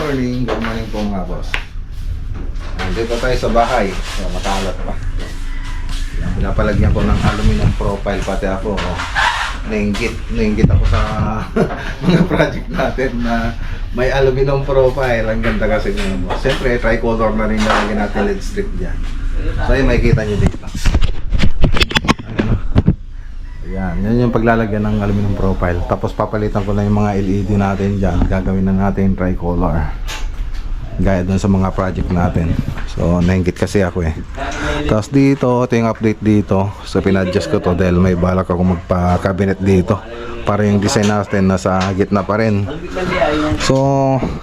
Good morning po mga boss. Dito tayo sa bahay. So, makalat pa. Yan, pinapalagyan ko ng aluminum profile pati ako. Nainggit ako sa mga project natin na may aluminum profile. Ang ganda kasi nyo boss. Siyempre, tricolor na rin nalagyan natin LED strip dyan. So, yun, makikita nyo dito. Yan yung paglalagyan ng aluminum profile. Tapos papalitan ko na yung mga LED natin dyan. Gagawin na natin tricolor. Gaya dun sa mga project natin. So nainggit kasi ako eh. Tapos dito, ito yung update dito. So pinadjust ko to dahil may balak ako magpa-cabinet dito. Para yung design natin nasa gitna pa rin. So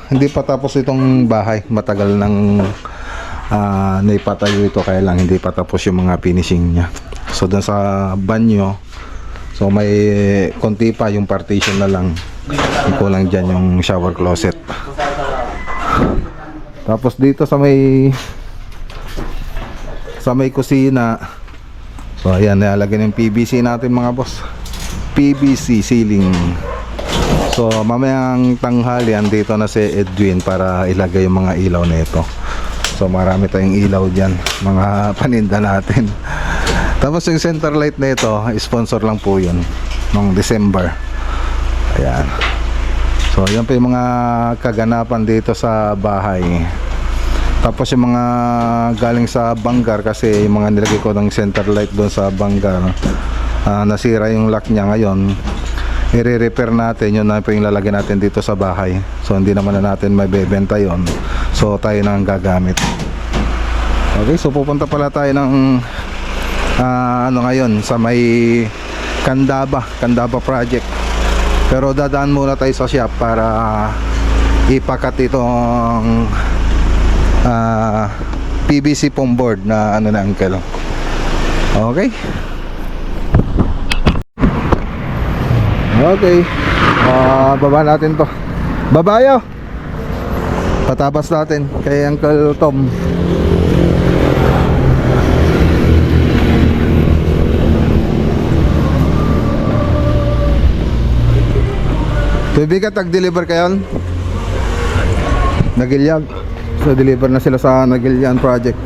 hindi pa tapos itong bahay. Matagal nang naipatayo ito. Kaya lang hindi pa tapos yung mga finishing niya. So dun sa banyo, so may konti pa yung partition na lang. Kulang dyan yung shower closet. Tapos dito sa may kusina, so ayan, nilalagyan yung PVC natin mga boss. PVC ceiling. So mamayang tanghalian dito na si Edwin para ilagay yung mga ilaw nito. So marami tayong ilaw dyan, mga paninda natin. Tapos yung center light na ito, sponsor lang po yun noong December. Ayan. So yan pa yung mga kaganapan dito sa bahay. Tapos yung mga galing sa Bangar, kasi yung mga nilagay ko ng center light doon sa Bangar, nasira yung lock niya ngayon. I-repair natin, yun na po yung lalagyan natin dito sa bahay. So hindi naman na natin may bebenta yon. So tayo na ang gagamit. Okay, so pupunta pala tayo ng ngayon sa may Candaba project. Pero dadaan muna tayo sa shop para ipakat itong PVC foam board na ano na uncle. Okay. Okay. Baba natin to. Babayo. Patabas natin kay Uncle Tom. Bibigat, tag-deliver kayo? Nagilyag. So deliver na sila sa Nagilyang project.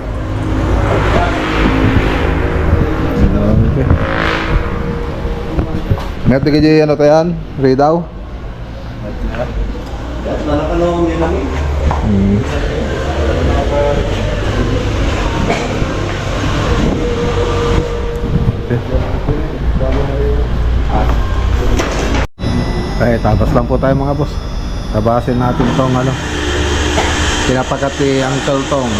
Okay. Ngayon tigil yung ano tayo yan? Ridaw? Okay, tapos lang po tayo mga boss. Tabasin natin itong ano, pinapakat ni Uncle Tong.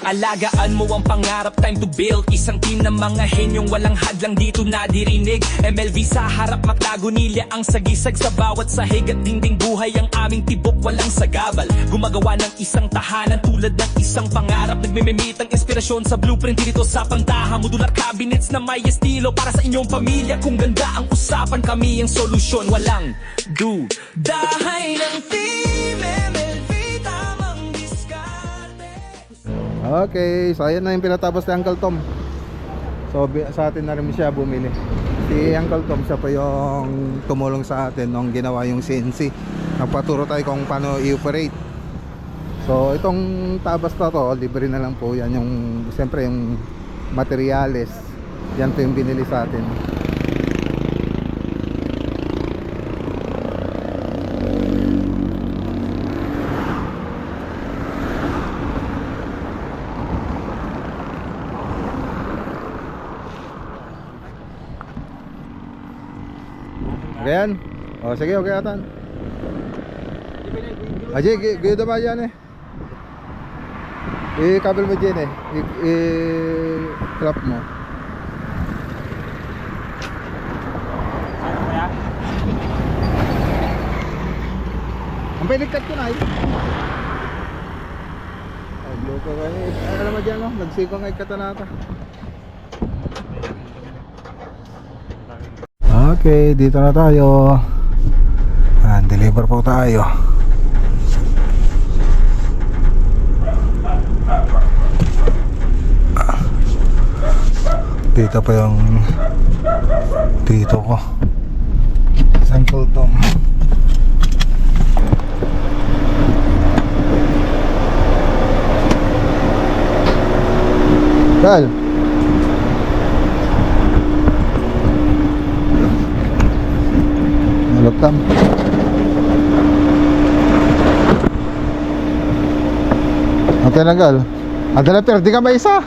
Alagaan mo ang pangarap, time to build isang team ng mga henyong walang hadlang dito nadirinig. MLV sa harap, matagunilya ang sagisag sa bawat sahig at dingding buhay ang aming tibok, walang sagabal. Gumagawa ng isang tahanan tulad ng isang pangarap. Nagmimimit ang inspirasyon sa blueprint dito sa pantaha. Modular cabinets na may estilo para sa inyong pamilya. Kung ganda ang usapan, kami ang solusyon, walang dudahay ng team MLV. Okay, so ayan na yung pinatapos ni Uncle Tom. So sa atin na rin siya bumili. Si Uncle Tom, siya pa yung tumulong sa atin nung ginawa yung CNC. Nagpaturo tayo kung paano i-operate. So itong tabas na to, libre na lang po yan. Yung siyempre yung materyales, yan po yung binili sa atin. Ayan. O sige, okay atan. Aji, gaya ba yan eh? I-kabel mo dyan eh. I-clap mo. Ang piligtad ko na eh. Ay, loko kayo. Ano naman dyan no? Nagsikong ay katanata. Okay, dito na tayo. Yan, deliver po tayo. Dito pa yung dito ko. Saan po ito? Dal. Malaptam. Okay na gal. Adala perdi ka ba isa?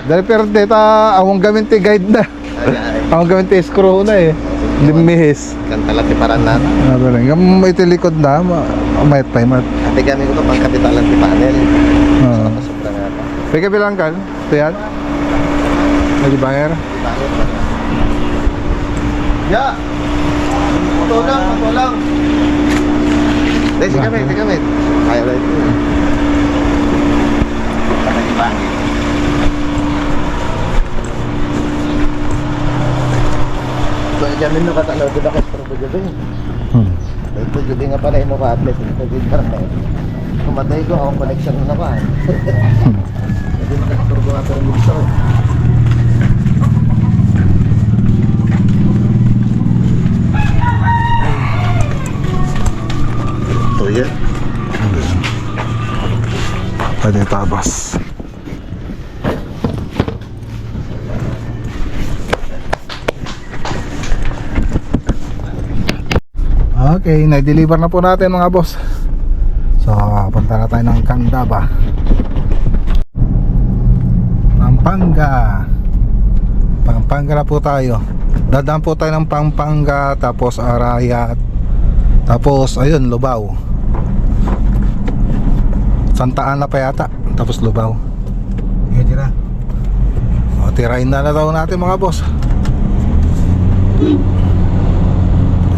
Dali perdi ta awang gamit ti guide na. Awang gamit ti screw na eh. Limihis. Kantala ti paran na. Ano lang, yung may tilikod na, mayat pa yung mat. Ate gamit ko to pang kapitalan ti panel. Oo. Sobra nga pa. Pwede bilang kan? Ito yan? May banger? Ya. Tulang, tulang. Dahil si gamit, si gamit. Kaya lang ito. So, jamin no katalaw ko bakit pero gabi. Ito gabi nga pala ino ka atlet ito din internet. Kumatay ko ang connection na pa. Ito na turbo nga pero gusto. Ito yan. Pwede tabas. Okay, na-deliver na po natin mga boss. So, punta na tayo ng Candaba, Pampanga. Pampanga na po tayo. Dadaan po tayo ng Pampanga, tapos Arayat, tapos ayun, Lubao. Santa Ana pa yata, tapos Lubao. Yan, tira. O, tirain na daw natin mga boss.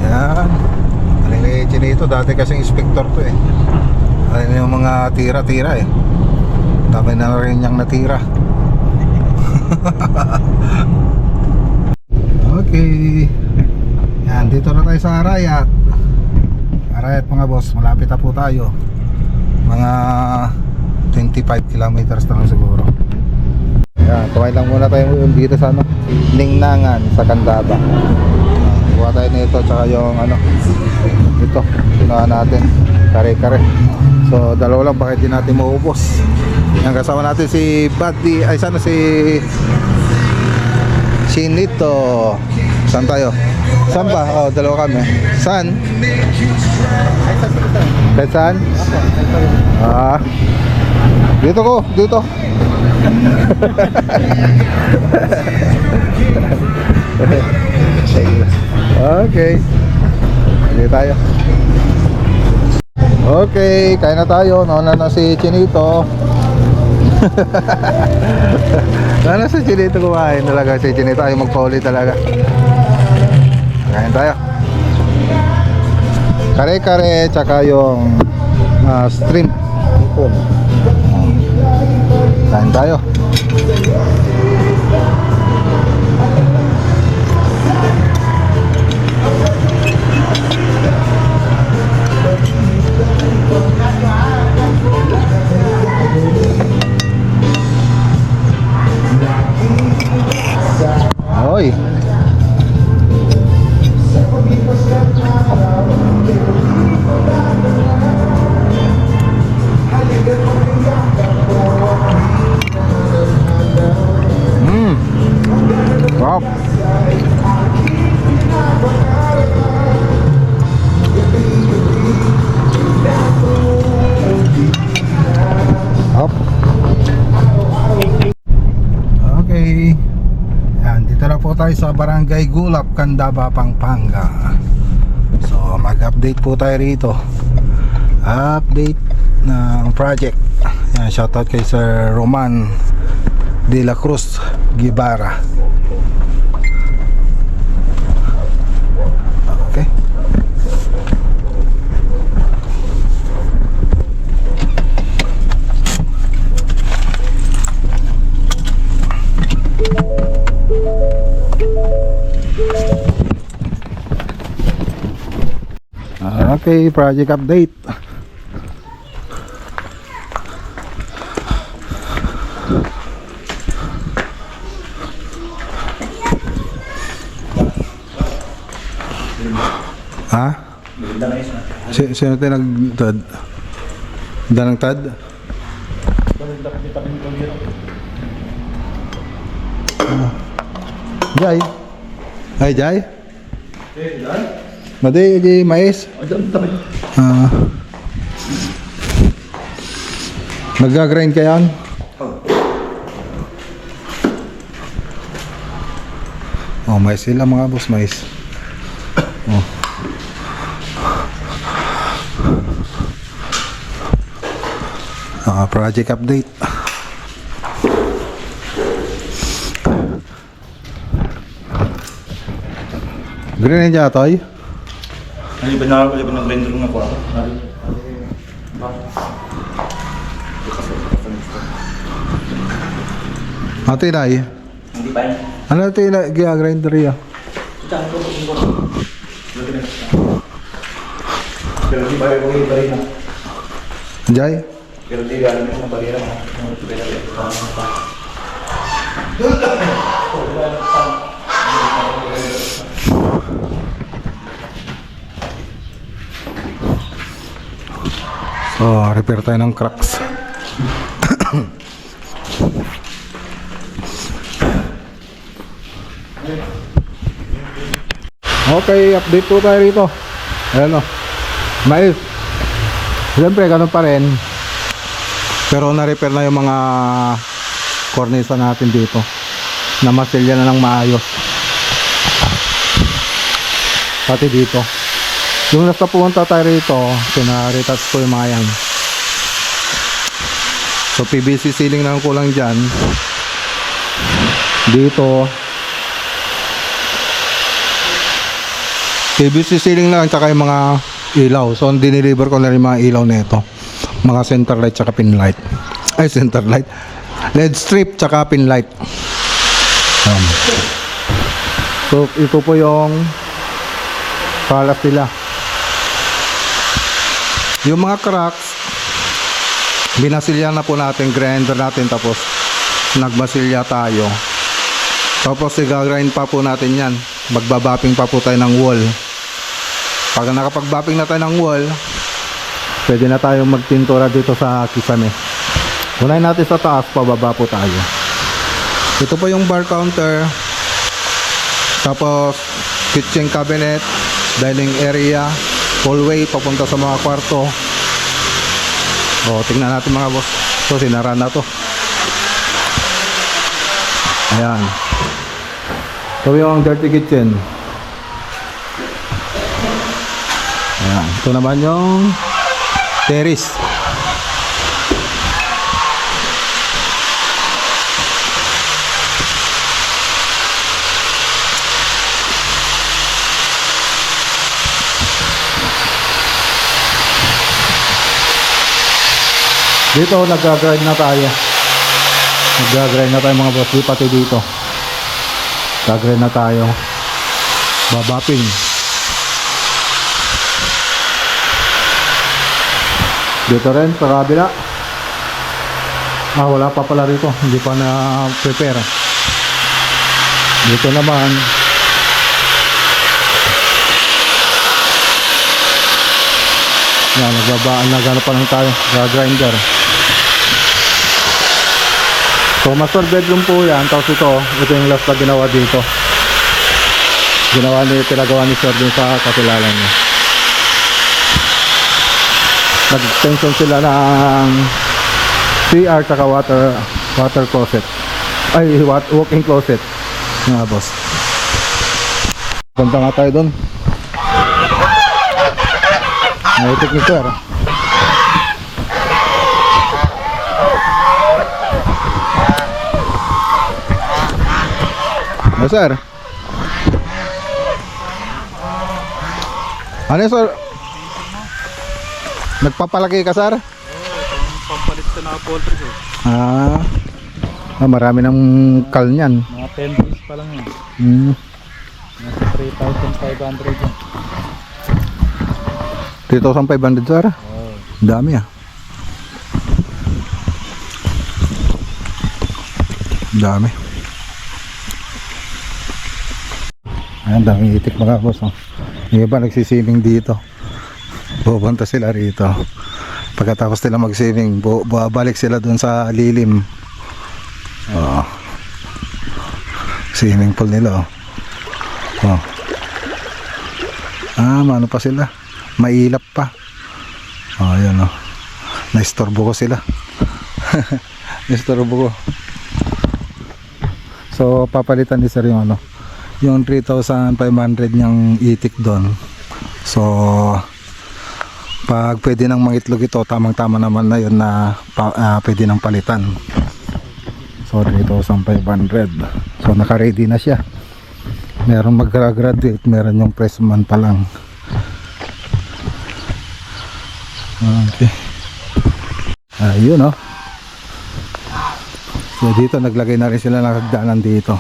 Yan. Alin dito, dati kasing inspector to eh. Alin yung mga tira-tira eh. Dami na rin niyang natira. Okay. Yan, dito na tayo sa Arayat. Arayat mga boss, malapit na po tayo. Mga 25 kilometers na lang siguro. Yan, kumain lang muna tayo dito sa ano, Ningnangan sa Candaba. Kuha tayo nito tsaka yung ano, ito, ginawa natin kare-kare. So dalawa lang, bakit di natin maubos. Yan, kasama natin si Buddy, ay sana si Chinito. Saan tayo? Saan ba? Oh, dalawa kami. Saan? Kahit saan? Ah, dito ko, dito. Okay. Hindi tayo. Okay, kain na tayo. Nauna na si Chinito. Nauna si Chinito kumain talaga. Si Chinito ay magpauli talaga. Kain tayo. Kare-kare tsaka yung shrimp. Kain tayo. Hoy. Wow. Hop. Okay. Yan, dito na po tayo sa Barangay Gulap, Candaba, Pampanga. So, mag-update po tayo rito. Update ng project. Yan, shoutout kay Sir Roman De La Cruz Guevara. Okay. Okay, project update. Ha? Sino tayo nagtad? Danang tad? Jai? Ay, Jai? Madi, di mais? Ah. Nag-grind ka yan? Oh, mais sila mga boss, mais. Oh. Project update. Green niya toy? Ano ba na ako? Ng blender nga po ako. Ate Nay. Hindi pa yan. Ano ito yung grinder ya? Pero di ba yung bari na? Jai? Pero di ba yung bari na? So, repair tayo ng cracks. Okay, update po tayo rito. Ayan o. Mais. Siyempre, ganun pa rin. Pero na-repair na yung mga cornisa natin dito. Namasilya na ng maayos. Pati dito. Yung nasa pumunta tayo rito, pinaretouch ko yung mga yan. So PVC ceiling na ang kulang dyan. Dito PVC ceiling lang tsaka yung mga ilaw. So dineliver ko na rin mga ilaw nito. Mga center light tsaka pin light. Ay, center light. LED strip tsaka pin light. So ito po yung palas nila. Yung mga cracks, binasilya na po natin, grinder natin, tapos nagbasilya tayo. Tapos i-grind pa po natin yan. Magbabapping pa po tayo ng wall. Pag nakapag-bapping na tayo ng wall, pwede na tayong magpintura dito sa kisame. Unahin natin sa taas, pababa po tayo. Ito po yung bar counter. Tapos kitchen cabinet, dining area, hallway papunta sa mga kwarto. O, tingnan natin mga boss. So, sinara na to. Ayan. Ito yung dirty kitchen. Ayan. Ito naman yung terrace. Dito nag-grind na tayo. Nag-grind na tayo mga boss. Pati dito. Nag-grind na tayo. Babaping. Dito rin sa kabila. Wala pa pala rito. Hindi pa na-prepare. Dito naman. Yan, nagbabaan. Nagano pa lang tayo. Grinder. So master bedroom po yan. Tapos ito yung last na ginawa dito. Pinagawa ni Sir din sa kakilala niya. Nag-extension sila ng CR tsaka water closet. Ay, walk-in closet. Nga boss. Punta nga tayo doon. Naitik ni Sir. Sir. Ano yun, sir? Nagpapalaki ka, sir? Pampalit ka na poultry ko. Marami ng kal niyan. Mga 10 days pa lang yun. Nasa 3,500 yun. 3,500 sir. Dami ah. Dami. Ayan, dami itik mga boss. Oh. Yung iba nagsiswimming dito. Pupunta sila rito. Pagkatapos nila mag-swimming, babalik sila dun sa lilim. Oh. Swimming pool nila. Oh. Oh. Mano pa sila. Mailap pa. Oh, ayan oh. Naistorbo ko sila. Naistorbo ko. So papalitan ni sir yung ano, yung 3,500 niyang itik doon. So pag pwede nang mangitlog ito, tamang-tama naman na yun na pwede nang palitan. So 3,500. So naka-ready na siya. Meron mag-graduate, meron yung freshman pa lang. Okay. Ayun oh. So dito naglagay na rin sila ng hagdanan dito.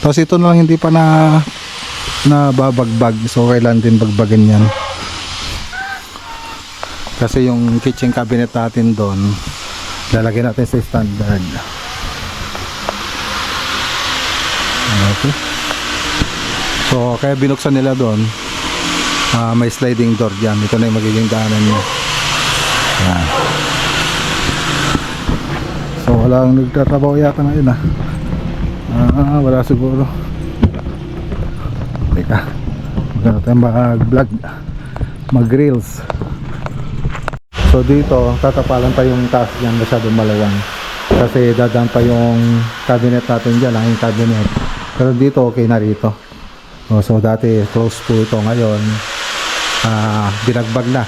Tapos ito na lang hindi pa na babagbag. So kailan din bagbagin yan. Kasi yung kitchen cabinet natin doon, lalagay natin sa standard. Okay. So kaya binuksan nila doon. May sliding door dyan. Ito na yung magiging daanan niya. Yan. So walang nagtatrabaho yata ngayon wala siguro. Teka, maganda tayo mag-vlog, mag-reels. So dito tatapalan pa yung taas yan, masyadong malawang kasi dadaan pa yung cabinet natin dyan, ang cabinet. Pero dito okay na rito. So dati close po ito, ngayon binagbag na.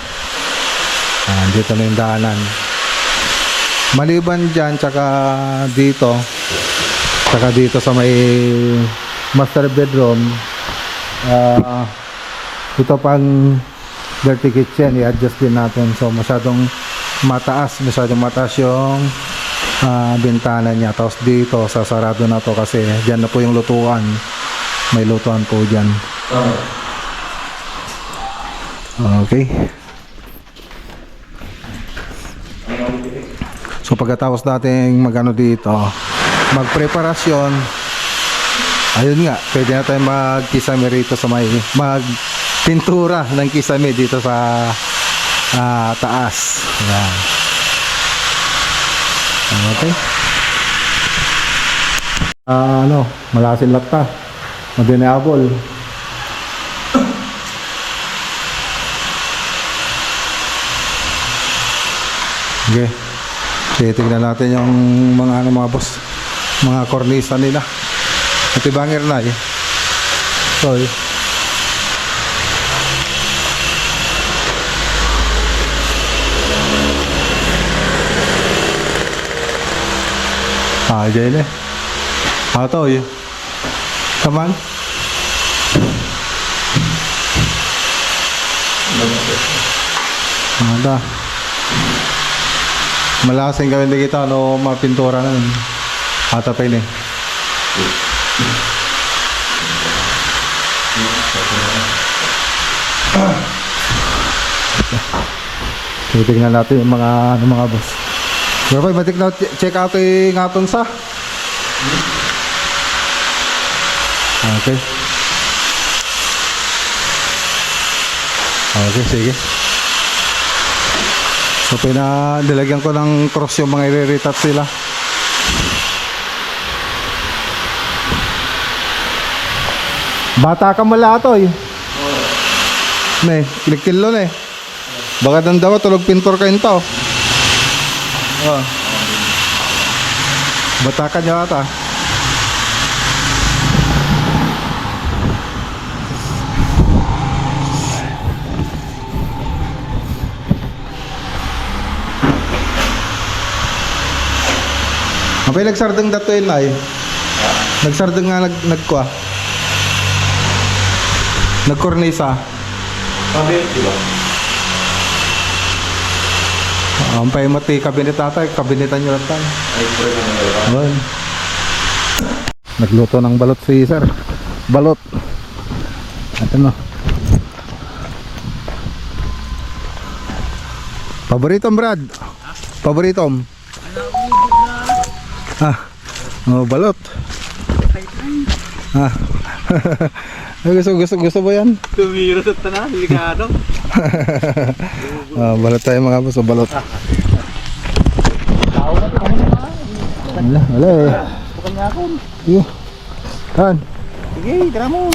Dito na yung daanan. Maliban dyan, tsaka dito sa may master bedroom, ito pang dirty kitchen, i-adjust din natin. So masyadong mataas yung bintana niya. Tapos dito sasarado na to kasi dyan na po yung lutuan, may lutuan po dyan. Okay. So pagkatapos nating magano dito, magpreparasyon, ayun nga, pwede na tayong magkisame rito sa may magpintura ng kisame dito sa taas. Ayan. Okay. Malasin lata, madineable. Okay. Titignan natin yung mga mga boss, mga kornisa nila. Ito bangir na eh. So dyan eh. Ito eh. Kaman? Ada. Malasing gawin na kita, mapintura na yun. Atapin eh. Titignan natin yung mga boss. Pero matik na check out yung aton sa. Okay. Okay, sige. So pinadilagyan ko ng cross yung mga i-retouch sila. Bata ka mula ito eh. Ne, kilikilo na eh. Baka dandawa tulog pintor ka to. Bata ka niya ata. Apay nagsardeng dato yun ay. Nagsardeng nga nagkuha. Nagkornisa. Sabi, di ba? Ampay mati kabinet ata, kabinetan nyo lang tayo. Ay, pwede na nila. Nagluto ng balot si sir. Balot. Ito no. Paboritong Brad. Paboritong. Ah. Oh, balot. Ah. gusto mo yan? Tumiro sa tanan, delikado. Ah, balot tayo mga boss, balot. Wala eh. Bukannya ako. Iyo. Kan. Sige, tara mo.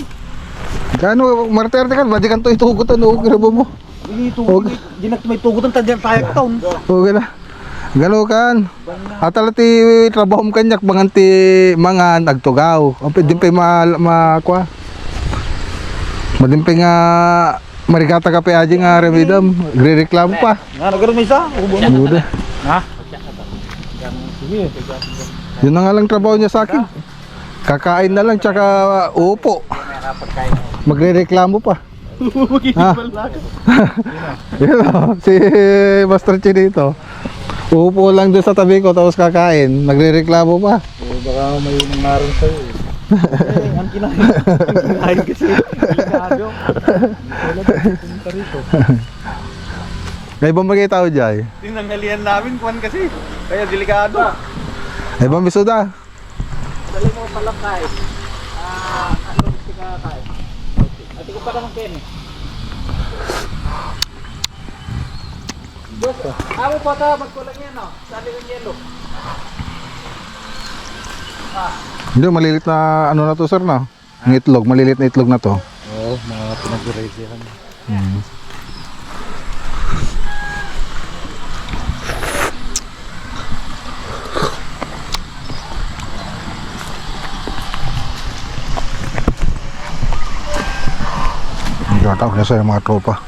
Kano marterte kan, badikan to itugutan o grabo mo. Ini tugod. Dinak may tugutan tadyan tayo taon. Okay na. Gano kan. Atalati trabaho mo kanyak banganti mangan agtugaw. Ang pwedeng pa makwa. Madimpay nga marigata ka pa aji nga remedam. Gre-reklamo pa. Nga nagkaroon may isa. Buda. Ha? Yun na nga lang trabaho niya sa akin. Kakain na lang tsaka upo. Magre-reklamo pa. Ha? Yun o, si Master Chi dito. Upo lang doon sa tabi ko tapos kakain. Nagre-reklamo pa. Baka may nangaroon sa'yo eh. Ang kinahin kasi. Delikado. May ibang bagay tao dyan. Tinanghalian namin kuwan kasi. Kaya delikado. May ibang bisuda. Dali mo pala kay. Ano gusto ka kay? Ati ko pa naman Ken. Boss, ako pa ta magkulang yan oh. Sali ng yelo. Hindi, malilit na ano na to sir na. Ang itlog, malilit na itlog na to. Oo, mga pinag-raise yan. Ang gataw na sa mga tropa.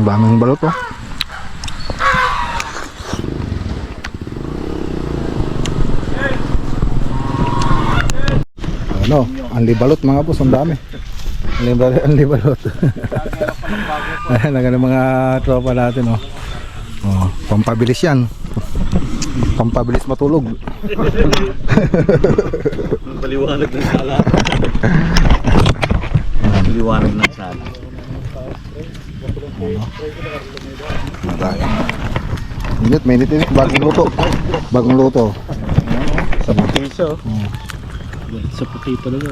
Daming balot oh. Ano, ang libalot mga boss, ang dami. Ang libalot. Ayan, ang mga tropa natin oh. Oh, pampabilis yan. Pampabilis matulog. Paliwanag ng sala. Paliwanag ng sala. Ano tayo? Mainit, bagong luto. Bagong luto. Sa piso. Sa puti talaga.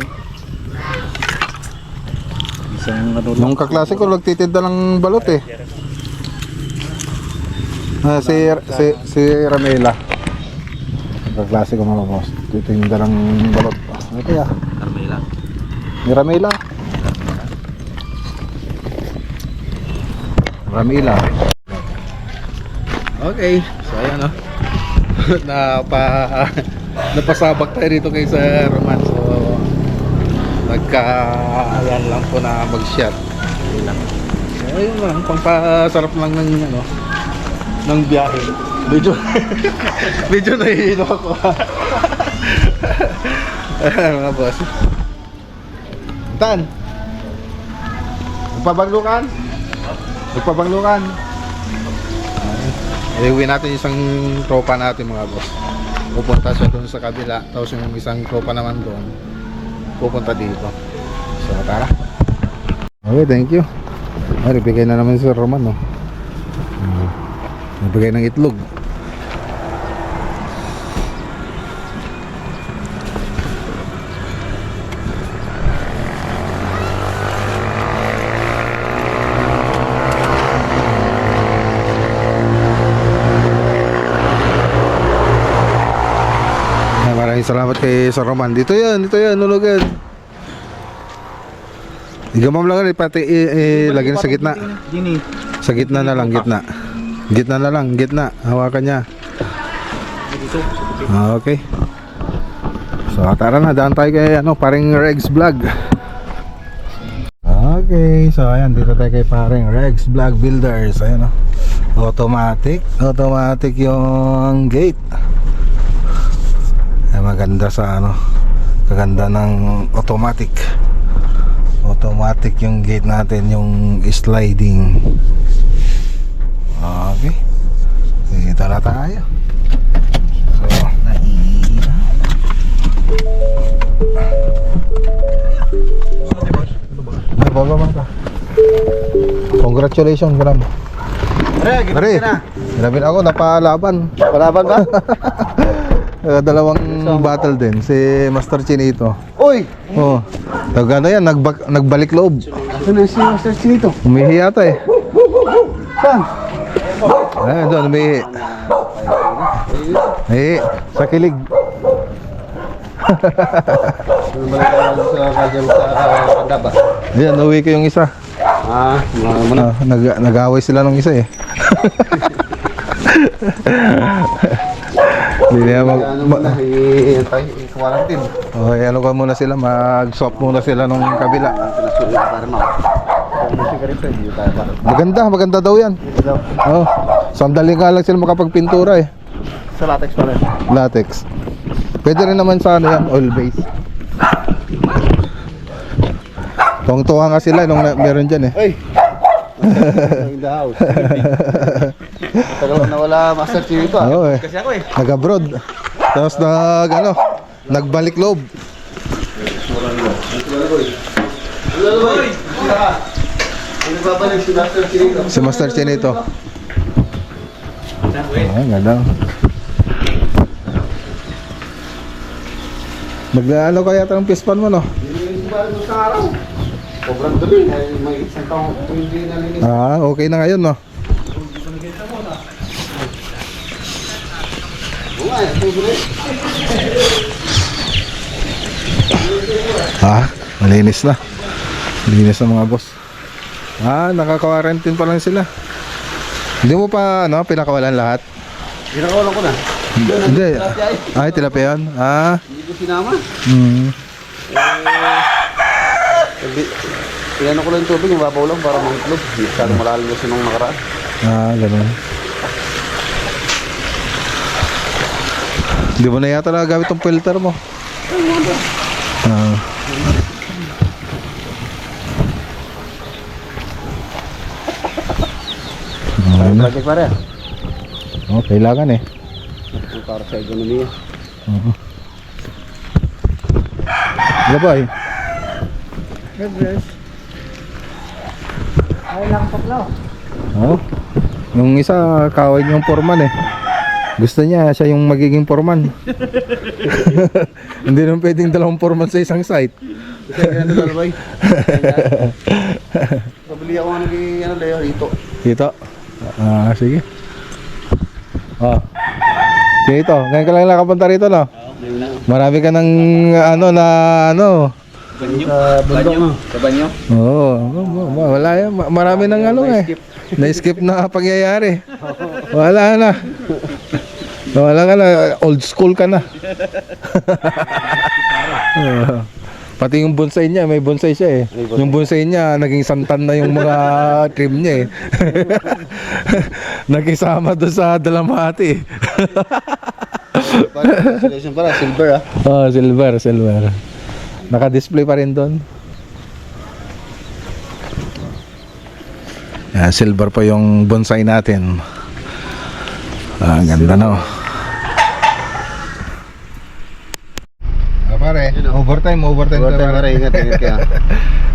Isang ano Nung kaklase ko nagtitinda ng balot eh. Si Ramela. Kaklase ko mga boss. Titinda ng balot. Ano kaya? Carmela. Ni Ramela. Ramela. Okay, so ayan oh. Napasabak tayo dito kay Sir Roman. So ayan lang po na mag-shot. Ayun lang, pampasarap lang ng ano ng biyahe. Medyo nahihilo ako. Ayan mga boss. Tan. Nagpabanglukan? Nagpabanglukan. Iuwi natin isang tropa natin mga boss. Pupunta siya doon sa kabila, tapos yung isang tropa naman doon pupunta dito. So tara. Okay, thank you. Ay, bigay na naman si Sir Roman no. Nagbigay ng itlog. Maraming salamat kay Sir Roman. Dito yan, nulugan. Igamam lang pati lagyan sa gitna. Dini. Sa gitna na lang, gitna. Gitna na lang, gitna. Hawakan niya. Okay. So, tara na, daan tayo kay paring Regs Vlog. Okay, so ayan, dito tayo kay paring Regs Vlog Builders. Ayan automatic yung gate. Ay, maganda sa kaganda ng automatic yung gate natin, yung sliding. Okay, dito na tayo. So baba. Congratulations, Gram. Pare, grabe na ako, napalaban. Palaban ba? Dalawang battle din, si Master Chinito. Uy! Oh, ano yan, nagbalik loob. Saan na si Master Chinito? Umihi yata eh. Saan? Ayan, doon, umihi. Sa kilig. Bumalik tayo sa kajam sa Pandaba. Ayan, uwi ko yung isa. Nag-away sila nung isa eh. Hindi na i-quarantine. okay, ano ka muna sila, mag-swap muna sila nung kabila. Maganda daw yan. Oh, sandali nga lang sila makapagpintura eh. Sa latex pa rin. Latex. Pwede rin naman sa ano yan, oil base. Tuwang-tuwa nga sila nung meron dyan eh. Ay! In the house. Tagal na wala Master Chinito ah. Oo eh. Nag-abroad. Tapos nagbalik loob. Ano babalik si Master Chinito? Si Master Chinito. Ah, ganda. Maglaano kaya ito ng pispan mo, no? Sa araw. Sobrang dumi. May isang taong hindi nalinis. Ah, okay na ngayon, no? Ah, malinis na. Malinis na mga boss. Ah, nakaka-quarantine pa lang sila. Hindi mo pa, pinakawalan lahat? Ginakawalan ko na. Hindi. Ay, tilapia yan. Ah. Hindi ko sinama. Pinano ko lang yung tubig, mababaw lang para mangitlog. Hindi masyadong malalim kasi nung nakaraan. Ah, ganun. Hindi mo na yata nagagamit yung filter mo. Ah. Project pa rin. Oh, kailangan eh. Para sa ekonomiya. Ano ba eh? Ay lang paklo. Oh. Yung isa, kaway niyong foreman eh. Gusto niya, siya yung magiging foreman. Hindi naman pwedeng dalawang foreman sa isang site. Kasi ano lalabay. Pabili ako ng Leo dito. Dito? Ah, sige. Oh. Sige ito, ngayon ka lang nakapunta rito, no? Marami ka ng Sa banyo? Oo, wala yan. Marami ng na-skip na pangyayari. Wala na. Wala ka na, old school ka na. Pati yung bonsai niya, may bonsai siya eh. Yung bonsai niya, naging santan na yung mga trim niya eh. Nakisama doon sa dalamhati. Para silver ah. Oh, silver. Naka-display pa rin doon. Yeah, silver pa yung bonsai natin. Ah, ganda no. Pare, overtime Pare, ingat ka.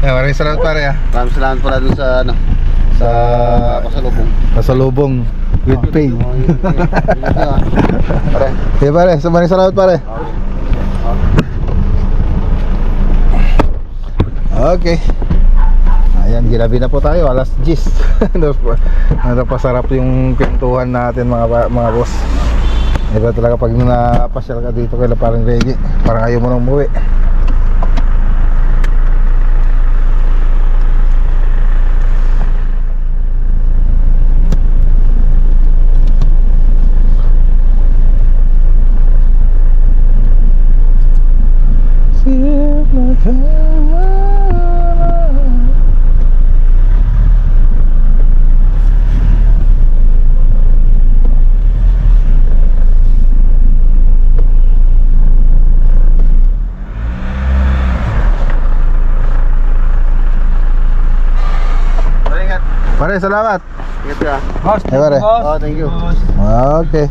Maraming salamat pare ah. Maraming salamat pala dun sa sa pasalubong. Pasalubong with pay. Pare. Okay pare, maraming salamat pare. Okay. Ayan, ginabi na po tayo, alas 10. Napasarap yung kwentuhan natin mga boss. Iba talaga pag napasyal ka dito kaya parang Reggie, parang ayaw mo nang umuwi. Pare, salamat. Ingat ka. Hey, pare. Oh, thank you. Okay.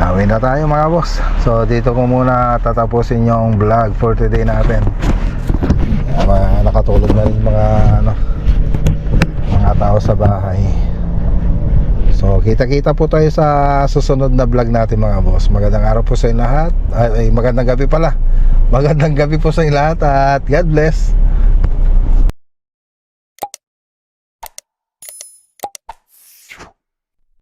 Awin na tayo mga boss. So dito ko muna tatapusin yung vlog for today natin. Nakatulog na rin mga tao. sa bahay. So kita-kita po tayo sa susunod na vlog natin mga boss. Magandang araw po sa inyo lahat. Magandang gabi pala. Magandang gabi po sa inyo lahat at God bless.